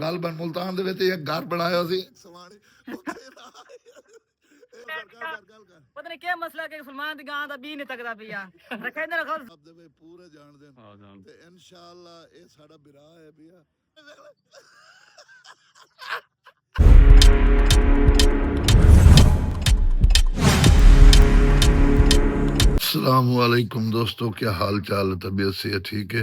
ਗੱਲ ਬਣ ਮੁਲਤਾਨ ਦੇ ਵਿੱਚ ਇੱਕ ਘਰ ਬਣਾਇਆ ਸੀ ਸਵਾਣੀ ਪਤਾ ਨਹੀਂ ਕੀ ਮਸਲਾ ਕਿ ਸਲਮਾਨ ਦੀ ਗਾਂ ਦਾ ਬੀ ਨਹੀਂ ਤੱਕਦਾ ਪਿਆ ਰੱਖੇ ਨਾ ਰੱਖੋ ਆਪਦੇ ਵੇ ਪੂਰੇ ਜਾਣਦੇ ਨੇ ਤੇ ਇਨਸ਼ਾਅੱਲਾ ਇਹ ਸਾਡਾ ਬਿਰਾ ਹੈ ਪਿਆ अस्सलामुअलैकुम दोस्तों, क्या हाल चाल है? तबीयत से ठीक है?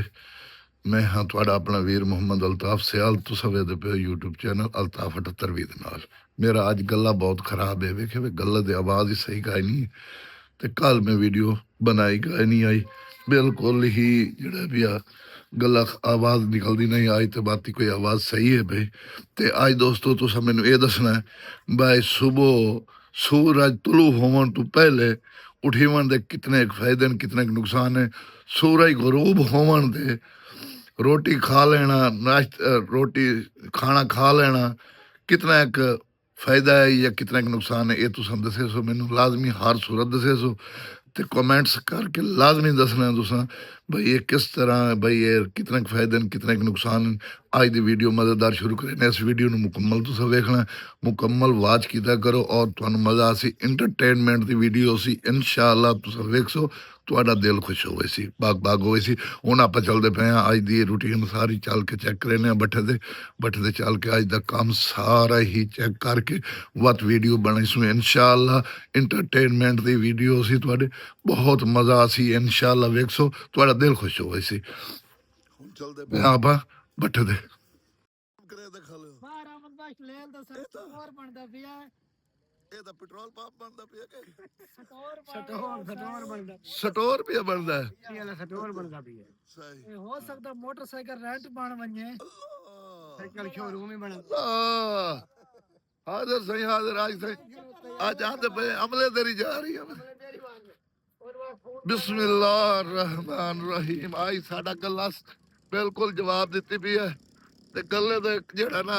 मैं हाँ थोड़ा अपना वीर मोहम्मद अल्ताफ सियाल तुसा वेदे पे यूट्यूब चैनल अल्ताफ 78 दे नाल। मेरा आज गला बहुत खराब है, वेखे वे गले दी आवाज़ ही सही गाई नहीं ते कल मैं वीडियो बनाई गाई नहीं आई बिल्कुल ही जेड़ा भी आ गला आवाज़ निकलती नहीं आई तो बाती कोई आवाज़ सही है भाई। ते आज दोस्तों तुसा मैनू ये दसना है भाई सुबह सूरज तुलू होवन तो पहले उठीवन दे कितने फायदे ने कितने नुकसान है। सूरज गरूब होवन दे रोटी खा लेना रोटी खाना खा लेना कितना एक फायदा है या कितना एक नुकसान है, ये तुम दसे सो मैनू लाजमी हर सूरत दसे सो ते कमेंट्स करके लाजमी दसना तुसा भाई ये किस तरह भाई ये कितने फायदे ने कितने नुकसान हैं। आज की वीडियो मज़ेदार शुरू करें, इस वीडियो में मुकम्मल तुसा वेखना, मुकम्मल वाच किया करो और तुहानू मज़ा आसी इंटरटेनमेंट की वीडियो सी इंशाअल्लाह तुसा वेख सो ਤੁਹਾਡਾ दिल खुश होवे सी बाग बाग होवे सी। हुण आपां चलदे पे हाँ अज दी रूटीन सारी चल के चेक करें बट्ठे दे चल के अज दा काम सारा ही चेक करके वत वीडियो बनाई सू इंशाअल्लाह इंटरटेनमेंट दी वीडियो सी तुहाडे बहुत मज़ा आसी इंशाअल्लाह वेख सो ਤੁਹਾਡਾ दिल खुश होवे सी। हुण चलदे पे आपां बट्ठे दे करे ते खा लो ਬਾਹਰ ਆਮਦ ਬਾਸ਼ ਲੈਲ ਦਾ ਸਟੋਰ ਬਣਦਾ ਪਿਆ ਇਹ ਤਾਂ ਪੈਟਰੋਲ ਪੰਪ ਬਣਦਾ ਪਿਆ ਕਿ ਸਟੋਰ ਬਣਦਾ ਸਟੋਰ ਪਿਆ ਬਣਦਾ ਇਹ ਵਾਲਾ ਸਟੋਰ ਬਣਦਾ ਪਿਆ ਸਹੀ ਹੋ ਸਕਦਾ ਮੋਟਰਸਾਈਕਲ ਰੈਂਟ ਬਣ ਵੰਨੇ ਸਾਈਕਲ ਸ਼ੋਰੂਮ ਹੀ ਬਣ ਹਾਜ਼ਰ ਸਹੀ ਹਾਜ਼ਰ आज आते पे अमले तेरी जा रही है बिस्मिल्लाह रहमान रहीम। आई साडा गल्ला बिल्कुल जवाब दिती पई है ते गल्ले दा जेड़ा ना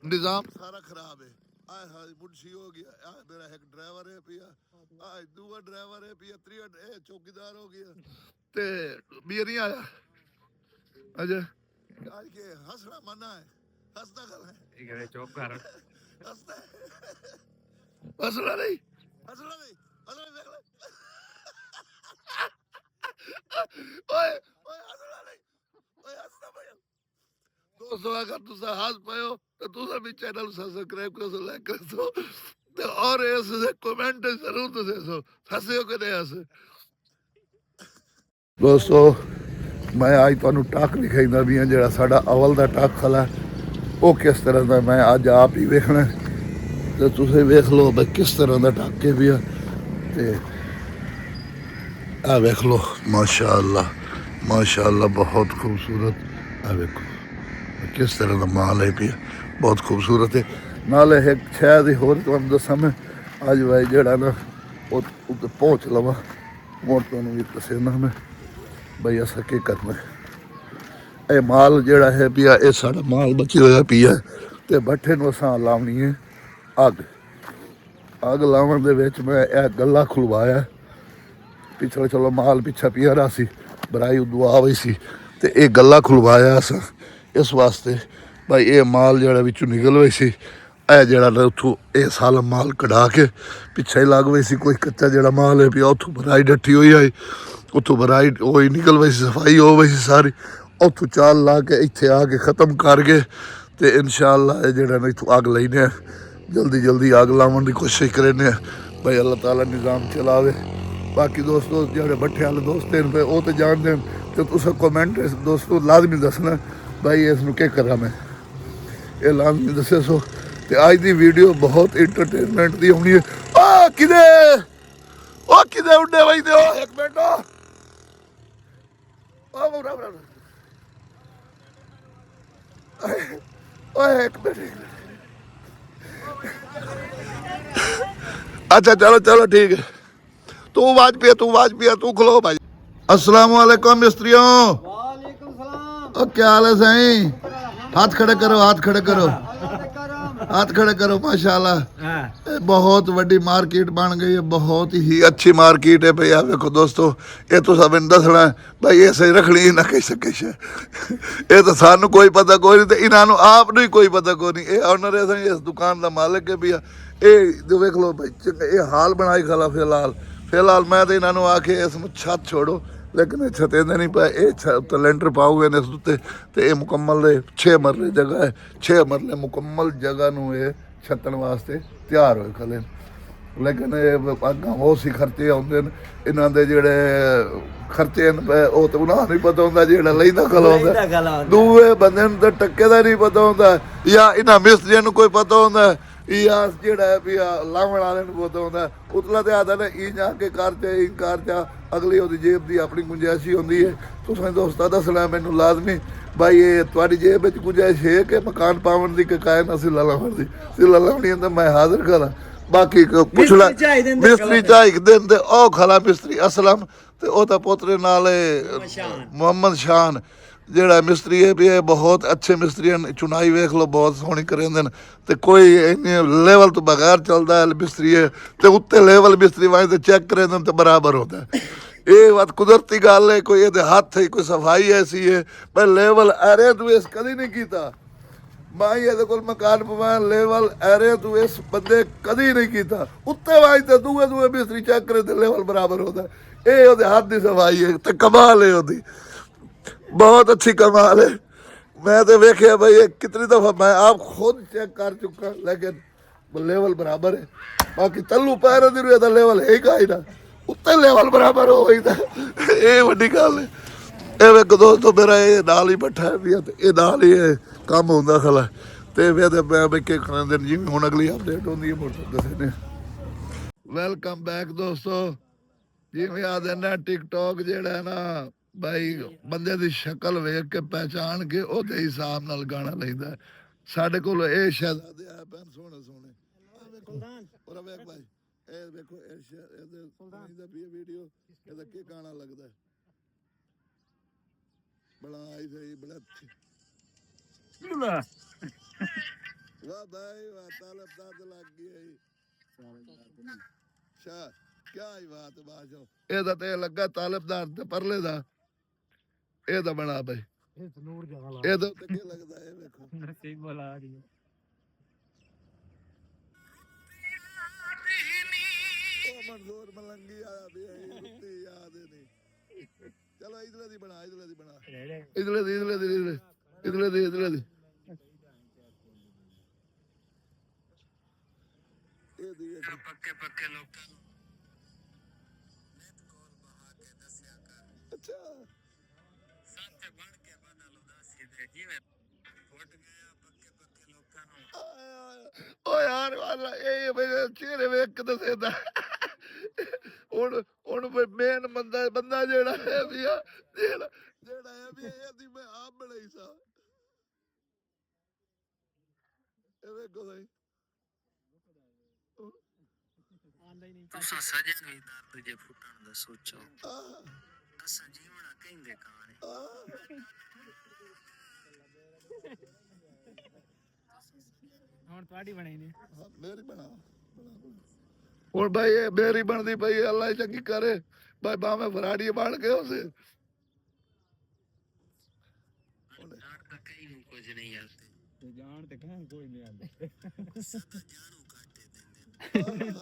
निजाम सारा खराब है। आय हाय मुंशी हो गया, आय मेरा एक ड्राइवर है पिया, आय दूसरा ड्राइवर है पिया, त्रिया चौकीदार हो गया ते बियर नहीं आया अजय आज के हंसना मना है हंसना गल है ਇਹ ਚੁੱਪ ਕਰ हंसना हंसना नहीं हंसना नहीं हंसना देख ले ओए ओए हंसना नहीं ओए हंसना भाई दोस्तों अगर तुसा हंस पायो तो तुसा भी चैनल सब्सक्राइब करो लाइक करो तो और ऐसे कमेंट जरूर तुसे सो हंसे हो के नहीं हंसे। दोस्तों मैं आज तुहानू टक दिखाईंदा भी हां जेड़ा साडा अवल दा टक खला वो किस तरह का मैं अज आप ही वेखना तो तुसे वेख लो भाई किस तरह का टाके भी है आ वेख लो माशाअल्लाह बहुत खूबसूरत आ वेखो किस तरह का माल है पिया बहुत खूबसूरत है। नाले एक शायद होर तुहानू दसा मैं अज भाई जेड़ा ना उत्ते पहुँच लवा और तुहानू भी दसेना मैं भाई असा की करना है। ये माल जेड़ा है पिया ये साड़ा माल बची हुआ पिया ते भट्ठे नूं असां लावनी है अग लावन दे विच मैं यह गला खुलवाया पिछले चलो माल पिछा पिया रहा सी बराई उदू आ गई सी ते ये गला खुलवाया असां इस वास्ते भाई ये माल जेड़ा विचों निकल गई सी ए जेड़ा उत्थों ये साला माल कढ़ा के पिछे ही लग गई सी कोई कच्चा जेड़ा माल है पिया उत्थों बराई डट्ठी हुई आई उत्थों बराई वही निकल गई सी सफाई हो गई सी सारी उत्थों चाल ला के इत्थे आके ख़त्म करके ते इंशाअल्लाह जेड़ा ना इत्थों अग लैने जल्दी जल्दी अग लावन की कोशिश करें भाई अल्लाह ताला निज़ाम चलावे। बाकी दोस्तों जेह्ड़े भट्ठे वाले दोस्त हैं भाई वो तो जानते हैं तो तुस कमेंट दोस्तों लाजमी दसना भाई इसनूं क्या करा मैं ये लाजमी दसे सो ते अज की वीडियो बहुत इंटरटेनमेंट की होनी है। किदे उड्डे भाई दे एक मिनट एक मिनट अच्छा चलो चलो ठीक है तू आवाज पिया तू खलो भाई। अस्सलाम वालेकुम मिस्त्रियों वालेकुम सलाम क्या हाल है सही हाथ खड़े करो हाथ खड़े करो माशाल्लाह। हाँ ਇਹ ਬਹੁਤ ਵੱਡੀ ਮਾਰਕੀਟ ਬਣ ਗਈ ਹੈ, ਬਹੁਤ ਹੀ ਅੱਛੀ ਮਾਰਕੀਟ ਹੈ ਭਈ। ਆ ਵੇਖੋ ਦੋਸਤੋ, ਇਹ ਤੁਸੀਂ ਮੈਨੂੰ ਦੱਸਣਾ ਭਾਈ ਇਹ ਸਹੀ ਰੱਖਣੀ ਨਾ ਕਿਸੇ ਕਿਸੇ ਇਹ ਤਾਂ ਸਾਨੂੰ ਕੋਈ ਪਤਾ ਕੋਈ ਨਹੀਂ ਤੇ ਇਹਨਾਂ ਨੂੰ ਆਪ ਨੂੰ ਹੀ ਕੋਈ ਪਤਾ ਕੋਈ ਨਹੀਂ। ਇਹ ਓਨਰ ਹੈ ਸਹੀ, ਇਸ ਦੁਕਾਨ ਦਾ ਮਾਲਕ ਹੈ ਵੀ ਇਹ ਜੋ ਵੇਖ ਲਓ ਭਾਈ ਇਹ ਹਾਲ ਬਣਾਈ ਖਲਾ। ਫਿਲਹਾਲ ਮੈਂ ਤਾਂ ਇਹਨਾਂ ਨੂੰ ਆਖੇ ਇਸ ਨੂੰ ਛੱਤ ਛੋੜੋ, ਲੇਕਿਨ ਇਹ ਛੱਤੇ ਦੇ ਨਹੀਂ ਪਏ। ਇਹ ਛੱਤ ਲੈਂਟਰ ਪਾਉਗੇ ਨੇ ਇਸ ਉੱਤੇ ਤੇ ਇਹ ਮੁਕੰਮਲ 6 ਮਰਲੇ ਜਗ੍ਹਾ ਹੈ। 6 ਮਰਲੇ ਮੁਕੰਮਲ ਜਗ੍ਹਾ ਨੂੰ ਇਹ ਛੱਤਣ ਵਾਸਤੇ ਤਿਆਰ ਹੋਏ ਖਲੇ। ਲੇਕਿਨ ਇਹ ਅੱਗਾਂ ਬਹੁਤ ਸੀ ਖਰਚੇ ਆਉਂਦੇ ਨੇ ਇਹਨਾਂ ਦੇ। ਜਿਹੜੇ ਖਰਚੇ ਨੇ ਉਹ ਤਾਂ ਉਹਨਾਂ ਨੂੰ ਨਹੀਂ ਪਤਾ ਹੁੰਦਾ, ਜਿਹੜਾ ਲੈਂਦਾ ਖਲਾਉਂਦਾ ਦੂਏ ਬੰਦੇ ਨੂੰ ਤਾਂ ਟੱਕੇ ਦਾ ਨਹੀਂ ਪਤਾ ਹੁੰਦਾ, ਜਾਂ ਇਹਨਾਂ ਮਿਸਤਰੀਆਂ ਨੂੰ ਕੋਈ ਪਤਾ ਹੁੰਦਾ, ਜਾਂ ਜਿਹੜਾ ਵੀ ਲਾਵਣ ਵਾਲੇ ਨੂੰ ਪਤਾ ਹੁੰਦਾ। ਉਤਲਾ ਤੇ ਆਦਾ ਨੇ ਇਹ ਜਾ ਕੇ ਕਰ ਚਾ ਅਗਲੀ ਉਹਦੀ ਜੇਬ ਦੀ ਆਪਣੀ ਗੁੰਜਾਇਸ਼ ਹੀ ਹੁੰਦੀ ਹੈ। ਤੁਸੀਂ ਦੋਸਤਾਂ ਦੱਸਣਾ ਮੈਨੂੰ ਲਾਜ਼ਮੀ ਭਾਈ ਇਹ ਤੁਹਾਡੀ ਜੇਬ ਵਿੱਚ ਗੁੰਜਾਇਸ਼ ਹੈ ਕਿ ਮਕਾਨ ਪਾਵਣ ਦੀ ਕਿ ਕਾਇਨ ਅਸੀਂ ਲਾਵਣ ਦੀ ਸਿੱਲਾ ਲਾਉਣੀ ਤਾਂ ਮੈਂ ਹਾਜ਼ਰ ਕਰਾਂ। ਬਾਕੀ ਪੁੱਛ ਲੈ ਮਿਸਤਰੀ ਚਾਹੀਦੇ ਦਿੰਦੇ ਉਹ ਖਲਾ ਮਿਸਤਰੀ ਅਸਲਮ ਤੇ ਉਹਦਾ ਪੋਤਰੇ ਨਾਲ ਮੁਹੰਮਦ ਸ਼ਾਨ ਜਿਹੜਾ ਮਿਸਤਰੀ ਹੈ ਵੀ ਇਹ ਬਹੁਤ ਅੱਛੇ ਮਿਸਤਰੀ ਹਨ। ਚੁਣਾਈ ਵੇਖ ਲਓ ਬਹੁਤ ਸੋਹਣੀ ਕਰਿੰਦੇ ਨੇ ਤੇ ਕੋਈ ਇੰਨੇ ਲੈਵਲ ਤੋਂ ਬਗੈਰ ਚੱਲਦਾ ਹੈ ਮਿਸਤਰੀ ਹੈ ਤੇ ਉੱਤੇ ਲੈਵਲ ਮਿਸਤਰੀ ਵਾਂਝ ਤੇ ਚੈੱਕ ਕਰਿੰਦੇ ਤੇ ਬਰਾਬਰ ਹੁੰਦਾ। ਇਹ ਬਾਤ ਕੁਦਰਤੀ ਗੱਲ ਹੈ, ਕੋਈ ਇਹਦੇ ਹੱਥ ਹੈ, ਕੋਈ ਸਫਾਈ ਐਸੀ ਹੈ ਪਰ ਲੈਵਲ ਅਰੇ ਤੂੰ ਇਸ ਕਦੀ ਨਹੀਂ ਕੀਤਾ। ਮੈਂ ਇਹਦੇ ਕੋਲ ਮਕਾਨ ਪਵਾਇਆ ਲੈਵਲ ਐਰੇ ਤੂੰ ਇਸ ਬੰਦੇ ਕਦੀ ਨਹੀਂ ਕੀਤਾ। ਉੱਤੇ ਵਾਂਝ ਤੇ ਦੂਏ ਮਿਸਤਰੀ ਚੈੱਕ ਕਰੇ ਤੇ ਲੈਵਲ ਬਰਾਬਰ ਹੁੰਦਾ। ਇਹ ਉਹਦੇ ਹੱਥ ਦੀ ਸਫਾਈ ਹੈ ਤੇ ਕਮਾਲ ਹੈ ਉਹਦੀ, बहुत अच्छी कमाल है। मैं तो वेख्या भाई ये कितनी दफ़ा मैं आप खुद चेक कर चुका, लेकिन लेवल बराबर है। बाकी तलू पैर दी लेवल है ही ना, उत्ते लेवल बराबर हो गई था। ये वड्डी गल है। ये वेखो दोस्तों मेरा ये नाल ही बैठा है भी ये नाल ही काम होंदा खला ते फिर मैं वेखे खाने जिवें हुण अगली अपडेट होंदी है मोटर दसे ने। वेलकम बैक दोस्तों। जिवें आ देना टिकटॉक जेड़ा है ना भाई ਬੰਦੇ ਦੀ ਸ਼ਕਲ ਵੇਖ ਕੇ ਪਹਿਚਾਣ ਕੇ ਉਹਦੇ ਹਿਸਾਬ ਨਾਲ ਗਾਣਾ ਲੈਂਦਾ। ਸਾਡੇ ਕੋਲ ਇਹ ਸ਼ਹਿਜ਼ਾਦੇ ਆ ਪੈਨ ਸੋਹਣੇ ਸੋਹਣੇ ਆ ਵੇਖੋ ਔਰ ਵੇਖ ਭਾਈ ਇਹ ਵੇਖੋ ਇਹਦੇ ਸੁਲਤਾਨ ਦਾ ਵੀ ਵੀਡੀਓ ਇਹਦਾ ਕੀ ਗਾਣਾ ਲੱਗਦਾ ਬੜਾ ਆਈ ਸਹੀ ਬੜਾ ਵਾਹ ਭਾਈ ਵਾਹ ਤਾਲਬ ਦਾਦ ਲੱਗ ਗਈ ਸ਼ਾ ਕਿਆ ਹੀ ਬਾਤ ਬਾਜੋ। ਇਹਦਾ ਤੇ ਲੱਗਾ ਤਾਲਬਦਾਰ ਤੇ ਪਰਲੇ ਦਾ ਇਹਦਾ ਬਣਾ ਬਈ ਇਹ ਨੂਰ ਜਗਾ ਲਾ ਇਹਦਾ ਤੇ ਕੀ ਲੱਗਦਾ ਇਹ ਵੇਖੋ ਨਸੀਬ ਬੋਲਾ ਆ ਰਹੀ ਉਹ ਮਨਜ਼ੂਰ ਮਲੰਗੀ ਆਇਆ ਵੀ ਇਹ ਰੁੱਤੀ ਯਾਦ ਨਹੀਂ। ਚਲੋ ਇਧਰ ਦੀ ਬਣਾ ਇਧਰ ਦੀ ਇਹ ਦੀ ਪੱਕੇ ਲੋਕਾਂ ਨੂੰ ਅੱਛਾ ਸਾਥੇ ਬਣ ਕੇ ਬਦਲ ਉਦਾਸੀ ਦੇ ਜਿਵੇਂ ਫੁੱਟ ਗਿਆ ਪੱਕੇ ਲੋਕਾਂ ਨੂੰ। ਓ ਯਾਰ ਵਾਲਾ ਇਹ ਮੇਰੇ ਚਿਹਰੇ ਵੇਖ ਕੇ ਦੱਸਦਾ ਹੁਣ ਮੇਨ ਬੰਦਾ ਜਿਹੜਾ ਹੈ ਵੀ ਜਿਹੜਾ ਹੈ ਵੀ ਇਹਦੀ ਮੈਂ ਆਪ ਬਣਾਈ ਸਾ। ਇਹ ਵੇਖੋ ਭਾਈ ਤੁਸਾਂ ਸਜਣ ਵੀ ਦਰਦ ਜੇ ਫੁੱਟਣ ਦਾ ਸੋਚੋ ਅਸਾਂ ਜੀਵਣਾ ਕਹਿੰਦੇ ਕਾਣੇ ਹੁਣ ਤੁਹਾਡੀ ਬਣਾਈ ਨੇ ਮੇਰੀ ਬਣਾ ਹੁਣ ਭਾਈ ਇਹ ਮੇਰੀ ਬਣਦੀ ਪਈ ਅੱਲਾ ਚੰਗੀ ਕਰੇ ਭਾਈ ਬਾਵੇਂ ਫਰਾੜੀ ਬਣ ਕੇ ਉਸੇ ਕੁਝ ਨਹੀਂ ਆਤੇ ਜਾਣ ਤੇ ਕਹਾਂ ਕੋਈ ਨਹੀਂ ਆਉਂਦੇ ਜਾਣੂ ਕਾਟੇ ਦਿੰਦੇ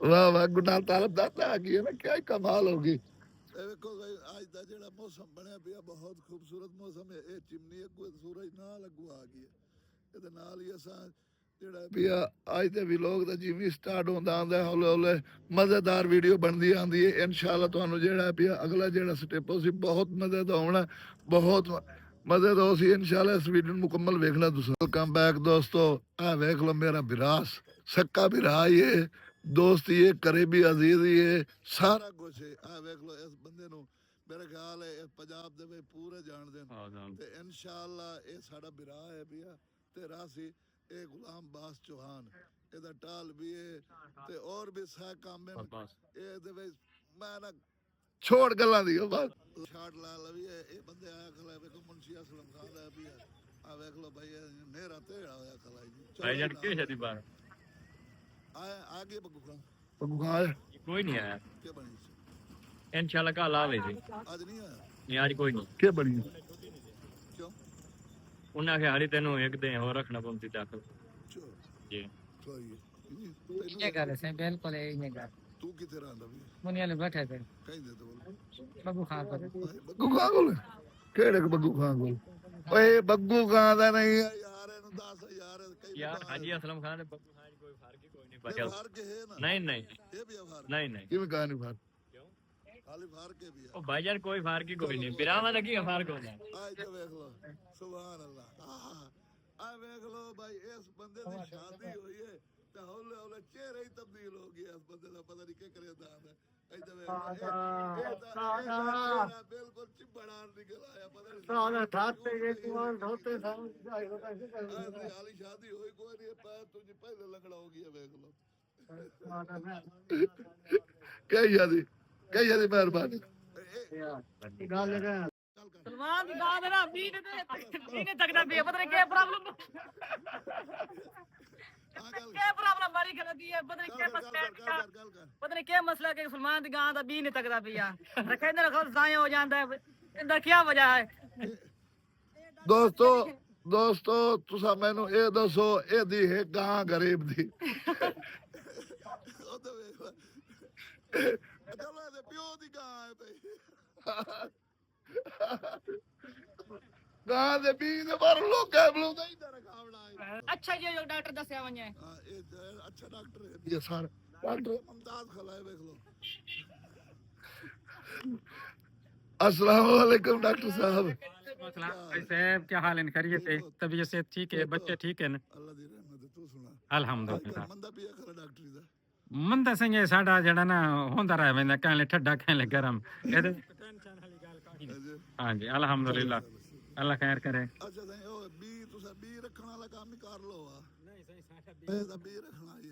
ਵਾਹ ਵਾਹ ਗੁਨਾਹ ਤਾਲਬ ਦਾਤਾ ਆ ਗਈ ਨਾ ਕਿਆ ਕਮਾਲ ਹੋ ਗਈ। ਇਹ ਵੇਖੋ ਅੱਜ ਦਾ ਜਿਹੜਾ ਮੌਸਮ ਬਣਿਆ ਪਿਆ ਬਹੁਤ ਖੂਬਸੂਰਤ ਮੌਸਮ ਹੈ। ਇਹ ਚਿਮਨੀ ਅੱਗੋਂ ਸੂਰਜ ਨਾਲ ਅੱਗੋਂ ਆ ਗਈ ਇਹਦੇ ਨਾਲ ਹੀ ਅਸਾਂ ਜਿਹੜਾ ਪਿਆ ਅੱਜ ਦੇ ਵਲੌਗ ਦਾ ਜਿਵੇਂ ਸਟਾਰਟ ਹੁੰਦਾ ਆਂਦਾ ਹੌਲੇ ਹੌਲੇ ਮਜ਼ੇਦਾਰ ਵੀਡੀਓ ਬਣਦੀ ਆਂਦੀ ਹੈ। ਇਨਸ਼ਾਅੱਲਾ ਤੁਹਾਨੂੰ ਜਿਹੜਾ ਪਿਆ ਅਗਲਾ ਜਿਹੜਾ ਸਟੈਪ ਸੀ ਬਹੁਤ ਮਜ਼ੇਦਾਰ ਹੋਣਾ, ਬਹੁਤ ਮਜ਼ੇਦਾਰ ਹੋ ਸੀ ਇਨਸ਼ਾਅੱਲਾ। ਇਸ ਵੀਡੀਓ ਨੂੰ ਮੁਕੰਮਲ ਵੇਖਣਾ ਤੁਸੀਂ। ਵੈਲਕਮ ਬੈਕ ਦੋਸਤੋ। ਆ ਵੇਖ ਲਓ ਮੇਰਾ ਵਿਰਾਸ सक्का भी रहा ये दोस्त ये करीबी अजीज ये सारा कुछ है। आ वेख लो इस बंदे नु मेरा ख्याल है इस पंजाब दे में पूरे जान दे ते इंशाअल्लाह ये साडा बिरा है बिया ते रासी ए गुलाम बास चौहान एदा टाल भी है ते और भी सा काम है ए दे विच मैं ना छोड़ गल्लां दी बस शाट ला लवी ए बंदे आया खला वेखो मुंशी असलम खान दा भी है ਆ ਵੇਖ ਲੋ ਭਾਈ ਨੇਰਾ ਤੇੜਾ ਹੋਇਆ ਖਲਾਈ ਜੀ ਭਾਈ ਜਾਨ ਕਿਉਂ ਛੇਤੀ ਬਾਹਰ आगे बग्गू खान कोई नहीं आया क्या बनी इंशाल्लाह कल आवे जी आज नहीं आया नहीं आज कोई नहीं क्या बनी क्यों उन्हें आखे हारी तेनों एक दिन और रखना पौंदी ताकत जी ये कर से बिल्कुल ये कर तू किथे रहंदा भी मुनिया ने बैठे थे कहीं दे तो बोल बग्गू खान को बग्गू खान को केड़े बग्गू खान को ओए बग्गू खान दा नहीं यार ਇਹਨੂੰ 10000 कई यार हाजी असलम खान बग्गू खान कोई फर्क ही कोई नहीं बचा फर्क है ना नहीं नहीं ये भी फर्क नहीं नहीं किਵੇਂ ਕਹਾਣੀ ਫਰਕ क्यों खाली फर्क है भी ओ भाईजान कोई फर्क ही कोई नहीं बिरामा लगी फर्क होना आज देख लो सुभान अल्लाह आ देख लो भाई इस बंदे दी शादी हुई है ते हौले हौले चेहरा ही तब्दील हो गया इस बंदे दा पता नहीं क्या करे दांत इधर बिल्कुल चिबड़ा निकल आया पता नहीं साला ठाते के कुआं धोते समझ हाली शादी हुई कोई नहीं पर तुझे पहले लगड़ा हो गया देख लो क्या शादी मेहरबानी गाल लगा सलमान दी गाल ना बी ने तकदा भी पता नहीं क्या प्रॉब्लम क्या प्रॉब्लम बड़ी गलती है पता नहीं क्या मसला पता नहीं क्या मसला कि सलमान दी गाल दा बी ने तकदा पिया रखे ना रखो जाया हो जांदा है इंदा क्या वजह है दोस्तों तुसा मैनू ये दसो एदी है गां गरीब दी चलो ए प्यो दी गां है भाई गां दे बी दे पर लोग बलूदा इधर खावड़ा अच्छा ये जो डॉक्टर दसया वने हां ये अच्छा डॉक्टर है ये सारे डॉक्टर मुमताज खलाए देख लो अस्सलाम वालेकुम डॉक्टर साहब साहब क्या हाल है खैरियत है तबीयत से ठीक है बच्चे ठीक है ना अल्लाह दी रहमत है तू सुना अल्हम्दुलिल्लाह मंदा पिया खरा डॉक्टरी दा मंदा संगे साडा जड़ा ना होंदा रह वेंदा कहले ठड्डा कहले गरम एदे हां जी अल्हम्दुलिल्लाह अल्लाह खैर करे अच्छा सही ओ बी तुसा बी रखण वाला काम ही कर लो नहीं सही साडा बी रखना ही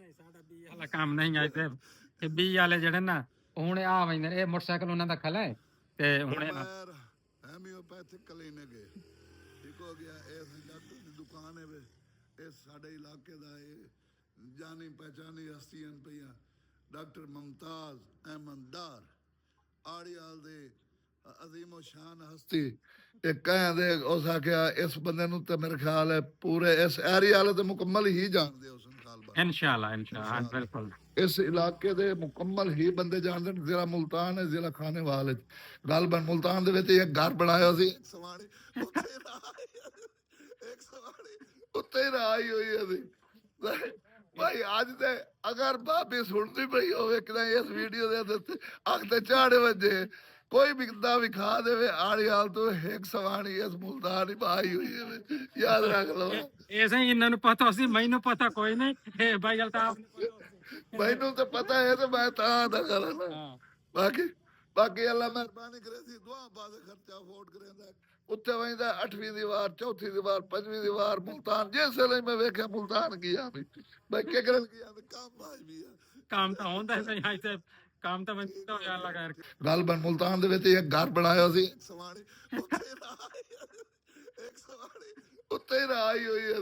नहीं साडा बी वाला काम नहीं आए ते बी वाले जड़े ना हुणे आ वेंदे ए मोटरसाइकिल उना दा खला है ते हुणे ना होम्योपैथिक क्लिनिक है ठीक हो गया इस डॉक्टर की दुकान है वे इस साडे इलाके दा जानी पहचानी हस्तियां पईयां डॉक्टर मुमताज अहमद डार आड़ियाल दे अजीमो शान हस्ती एक कहंदे उस आख्या इस बंदे नु ते मेरे ख्याल है पूरे इस एरिया वाले ते मुकम्मल ही जानदे उस साल बाद इंशाल्लाह बिल्कुल इस इलाके दे मुकम्मल ही बंदे जानदे जिला मुल्तान है जिला खाने वाले गलबन मुल्तान दे विच एक घर बनाया सी एक सवारी उत्ते राई हुई है भाई आज ते अगर भाभी सुनती पई होवे कि इस वीडियो दे अख ते झाड़े वजे कोई भी दा भी खा देवे आड़ियाल तो एक सवानी इस मुल्तान ही भाई हुई है याद रख लो ऐसे ही इन्हां नु पता सी मैनू पता कोई नहीं ए भाई अल्ताफ मैनू तो पता है तो मैं ता दा करना बाकी बाकी अल्लाह मेहरबानी करे सी दुआ बाद खर्चा अफोर्ड करेंदा उत्ते वंदा 8वीं दीवार 4थी दीवार 5वीं दीवार मुल्तान जिस ले मैं वेख्या मुल्तान गया भाई के करन गया काम भाई भी काम तो होंदा है भाई से काम तो मैं तो यार लगा गलबन मुल्तान दे विच एक घर बनाया सी सवानी उत्ते राई हुई है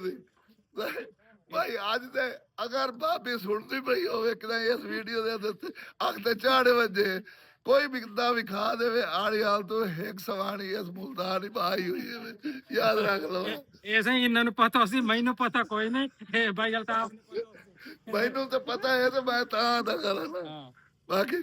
भाई आज ते अगर भाभी सुनती पई होवे कि इस वीडियो दे अख ते झाड़े वजे कोई भी दा भी खा देवे आड़ियाल तो एक सवानी इस मुल्तान ही भाई हुई है याद रख लो ऐसे ही इन्हां नु पता सी मैनू पता कोई नहीं ए भाई अल्ताफ मैनू तो पता है तो मैं ता दा करना बाकी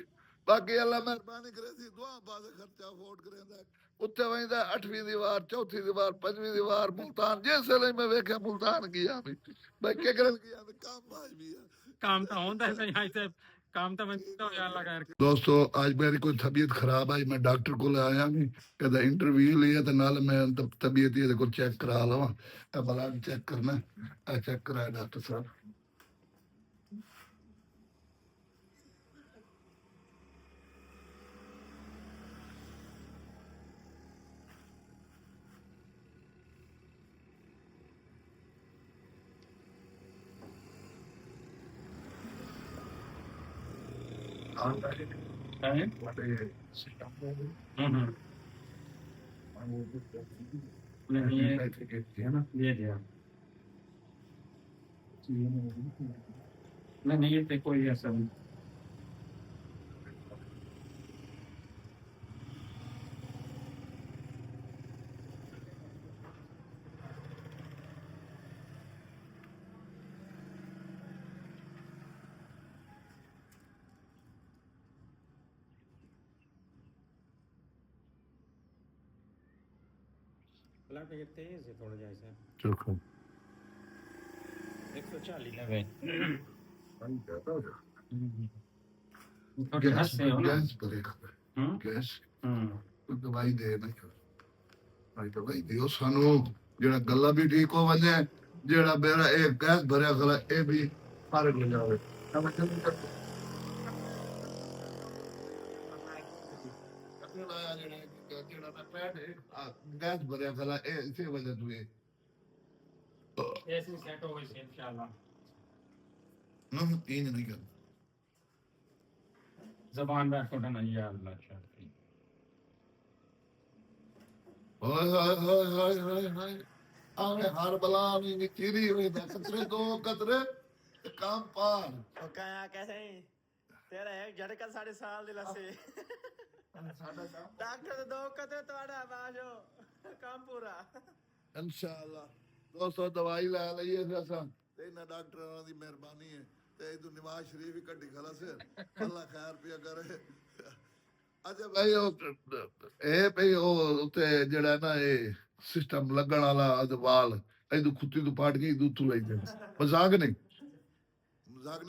बाकी अल्लाह मेहरबानी करे सी दुआ बाद खर्चा अफोर्ड करेंदा उत्ते वंदा 8वीं दीवार 4थी दीवार 5वीं दीवार मुल्तान जिस ले मैं वेख्या मुल्तान गया भाई के करन गया काम भाई भी काम तो होंदा है भाई से काम तो मैं तो यार लगा दोस्तों आज मेरी कोई तबीयत खराब आई मैं डॉक्टर को आया नहीं कहता इंटरव्यू लिया तो नाल मैं तबीयत ये को चेक करा लवा ब्लड चेक करना चेक कराया डॉक्टर साहब नहीं ये है ना ये दिया नहीं ये तो कोई ऐसा नहीं हालांकि ये तेज है थोड़ा जैसे चलो 140 लगे गैस गैस भरेगा हम्म गैस हम्म दवाई दे ना ਭਾਈ ਦਵਾਈ ਦਿਓ ਸਾਨੂੰ ਜਿਹੜਾ ਗੱਲਾਂ ਵੀ ਠੀਕ ਹੋ ਵੰਜੇ ਜਿਹੜਾ ਮੇਰਾ ਇਹ ਗੈਸ ਭਰਿਆ ਗਲਾ ਇਹ ਵੀ ਫਰਕ ਹੋ ਜਾਵੇ ਜਿਹੜਾ ਮੈਂ ਪੈਡ ਗੈਸ ਭਰਿਆ ਗਲਾ ਇਹ ਇਸੇ ਵਜ੍ਹਾ ਤੋਂ ਇਹ ऐसे सेट हो गई इंशाल्लाह ਨਾ ਇਹ ਨਹੀਂ ਕਰ जबान बैठ को ना या अल्लाह शाह ਹਾਏ ਹਾਏ ਹਾਏ ਹਾਏ ਹਾਏ ਹਾਏ ਆਵੇਂ ਹਰ ਬਲਾ ਵੀ ਨਿਕਰੀ ਹੋਈ ਦਾ ਕਤਰੇ ਦੋ ਕਤਰੇ ਤੇ ਕੰਮ ਪਾਰ ਉਹ ਕਹਾਂ कैसे तेरा एक झटका 3.5 साल ਦੇ ਲਸੇ ਸਾਡਾ ਕੰਮ ਡਾਕਟਰ ਦੇ ਦੋ ਕਤੇ ਤੁਹਾਡਾ ਬਾਜੋ ਕੰਮ ਪੂਰਾ ਇਨਸ਼ਾਅੱਲਾ ਦੋਸਤੋ ਦਵਾਈ ਲੈ ਲਈਏ ਫਿਰ ਅਸਾਂ ਤੇ ਇਹਨਾਂ ਡਾਕਟਰਾਂ ਦੀ ਮਿਹਰਬਾਨੀ ਹੈ ਤੇ ਇਹ ਨਵਾਜ਼ ਸ਼ਰੀਫ ਵੀ ਕੱਢੀ ਖਲਾਸ ਅੱਲਾ ਖੈਰ ਪਿਆ ਕਰੇ ਅੱਛਾ ਭਾਈ ਉਹ ਇਹ ਭਈ ਉਹ ਉੱਤੇ ਜਿਹੜਾ ਨਾ ਇਹ ਸਿਸਟਮ ਲੱਗਣ ਵਾਲਾ ਅਦਵਾਲ ਇਹਦੂ ਖੁੱਤੀ ਤੋਂ ਪਾੜ ਕੇ ਇਹਦੂ ਤੋਂ ਲੈਂਦੇ ਮਜ਼ਾਕ ਨਹੀਂ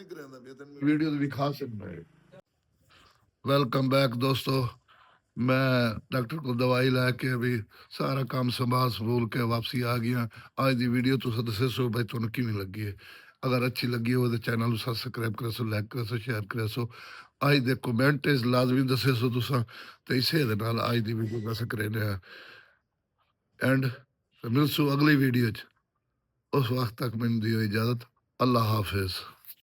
ਕਰਾਂਦਾ ਮੈਂ ਤੈਨੂੰ ਵੀਡੀਓ ਵੀ ਖਾ ਸਕਦਾ ਹੈ ਵੈਲਕਮ ਬੈਕ ਦੋਸਤੋ ਮੈਂ ਡਾਕਟਰ ਕੋਲ ਦਵਾਈ ਲੈ ਕੇ ਵੀ ਸਾਰਾ ਕੰਮ ਸੰਭਾਲ ਕੇ ਵਾਪਸੀ ਆ ਗਿਆ ਅੱਜ ਦੀ ਵੀਡੀਓ ਤੁਸੀਂ ਦੱਸੋ ਭਾਈ ਤੁਹਾਨੂੰ ਕਿਵੇਂ ਲੱਗੀ ਹੈ ਅਗਰ ਅੱਛੀ ਲੱਗੀ ਹੋਵੇ ਤਾਂ ਚੈਨਲ ਨੂੰ ਸਬਸਕ੍ਰਾਈਬ ਕਰੋ ਲਾਈਕ ਕਰੋ ਸ਼ੇਅਰ ਕਰੋ ਅੱਜ ਦੇ ਕਮੈਂਟ ਇਸ ਲਾਜ਼ਮੀ ਦੱਸੋ ਤੁਸੀਂ ਤੇ ਇਸੇ ਦੇ ਨਾਲ ਅੱਜ ਦੀ ਵੀਡੀਓ ਬਸ ਕਰੇ ਆ ਐਂਡ ਮਿਲਸੂ ਅਗਲੀ ਵੀਡੀਓ 'ਚ ਉਸ ਵਕਤ ਤੱਕ ਮੈਨੂੰ ਦਿਓ ਇਜਾਜ਼ਤ ਅੱਲਾ ਹਾਫਿਜ਼